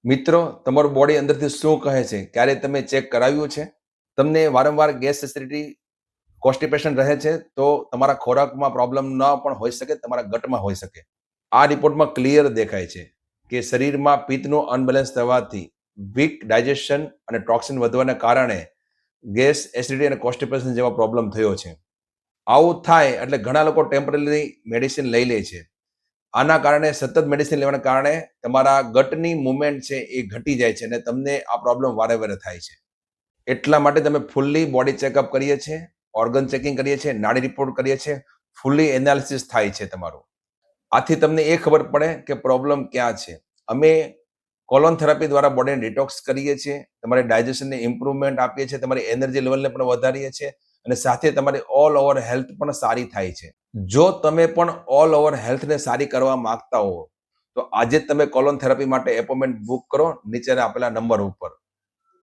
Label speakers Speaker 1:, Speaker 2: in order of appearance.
Speaker 1: મિત્રો, તમારું બોડી અંદરથી શું કહે છે? ક્યારે તમે ચેક કરાવ્યું છે? તમને વારંવાર ગેસ એસિડિટી, કોન્સ્ટિપેશન રહે છે, તો તમારા ખોરાકમાં પ્રોબ્લેમ ન પણ હોઈ શકે, તમારા ગટમાં હોઈ શકે. આ રિપોર્ટમાં ક્લિયર દેખાય છે કે શરીરમાં પિત્તનું અનબેલેન્સ થવાથી વીક ડાયજેશન અને ટોક્સિન વધવાને કારણે ગેસ, એસિડિટી અને કોન્સ્ટિપેશન જેવા પ્રોબ્લેમ થયો છે. આવું થાય એટલે ઘણા લોકો ટેમ્પરરી મેડિસિન લઈ લે છે. આના કારણે સતત મેડિસિન લેવાના કારણે તમારા ગટની મુવમેન્ટ છે એ ઘટી જાય છે અને તમને આ પ્રોબ્લેમ વારે વારે થાય છે. એટલા માટે તમે ફૂલ્લી બોડી ચેકઅપ કરીએ છીએ, ઓર્ગન ચેકિંગ કરીએ છીએ, નાડી રિપોર્ટ કરીએ છીએ, ફૂલ્લી એનાલિસિસ થાય છે તમારું. આથી તમને એ ખબર પડે કે પ્રોબ્લેમ ક્યાં છે. અમે કોલોન થેરાપી દ્વારા બોડીને ડિટોક્સ કરીએ છીએ, તમારી ડાયજેશનને ઇમ્પ્રુવમેન્ટ આપીએ છીએ, તમારી એનર્જી લેવલને પણ વધારીએ છીએ અને સાથે તમારી ઓલ ઓવર હેલ્થ પણ સારી થાય છે. જો તમે પણ ઓલ ઓવર હેલ્થને સારી કરવા માંગતા હો તો આજે જ તમે કોલોન થેરાપી માટે એપોઇન્ટમેન્ટ બુક કરો નીચે આપેલા નંબર ઉપર.